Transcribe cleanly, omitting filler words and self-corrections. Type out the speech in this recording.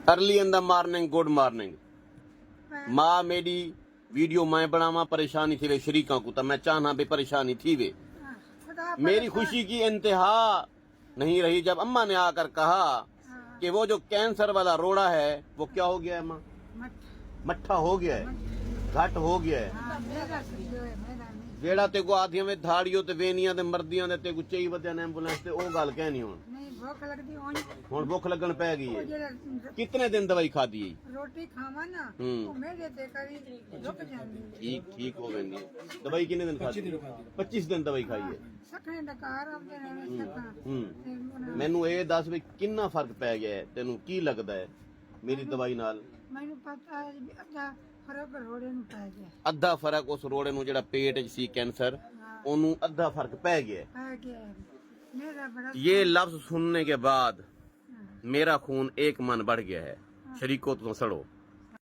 Early in the morning good morning. माँ मेरी video मैं बनावा परेशानी थी वे शरीका को तो मैं चाहना भी परेशानी थी वे। मेरी खुशी की इंतहा नहीं रही जब अम्मा ने आकर कहा कि वो जो कैंसर वाला रोड़ा है वो क्या हो गया है माँ? मट्ठा हो गया है, घट हो गया है। जेड़ा ते को आधियां में धाड़ियों ते वेनियां ते मर्दियां दे ते को चई वदन एंबुलेंस ते ओ गल कहनी हुन नहीं भूख लगदी होनी हुन भूख लगन पै गई है। कितने दिन दवाई खादी है? रोटी खावा ना तो मेरे ते करी रुक जांदी ठीक हो वेंदी है। दवाई कितने दिन खादी? 25 दिन दवाई खाई है। सखने डकार आंदे रहने सखा मैनू ये दस भी कितना फर्क पै गया है तेनू की लगदा है मेरी दवाई नाल? मैनू पता है भी अद्धा फर्क रोड़े नु पै गया। ਅੱਧਾ ਫਰਕ ਉਸ ਰੋੜੇ ਨੂੰ ਜਿਹੜਾ ਪੇਟ 'ਚ ਸੀ ਕੈਂਸਰ ਉਹਨੂੰ ਅੱਧਾ ਫਰਕ ਪੈ ਗਿਆ। पै गया मेरा बड़ा ये लफ्ज सुनने के बाद मेरा खून एक मन बढ़ गया है। शरीकों तो सड़ो।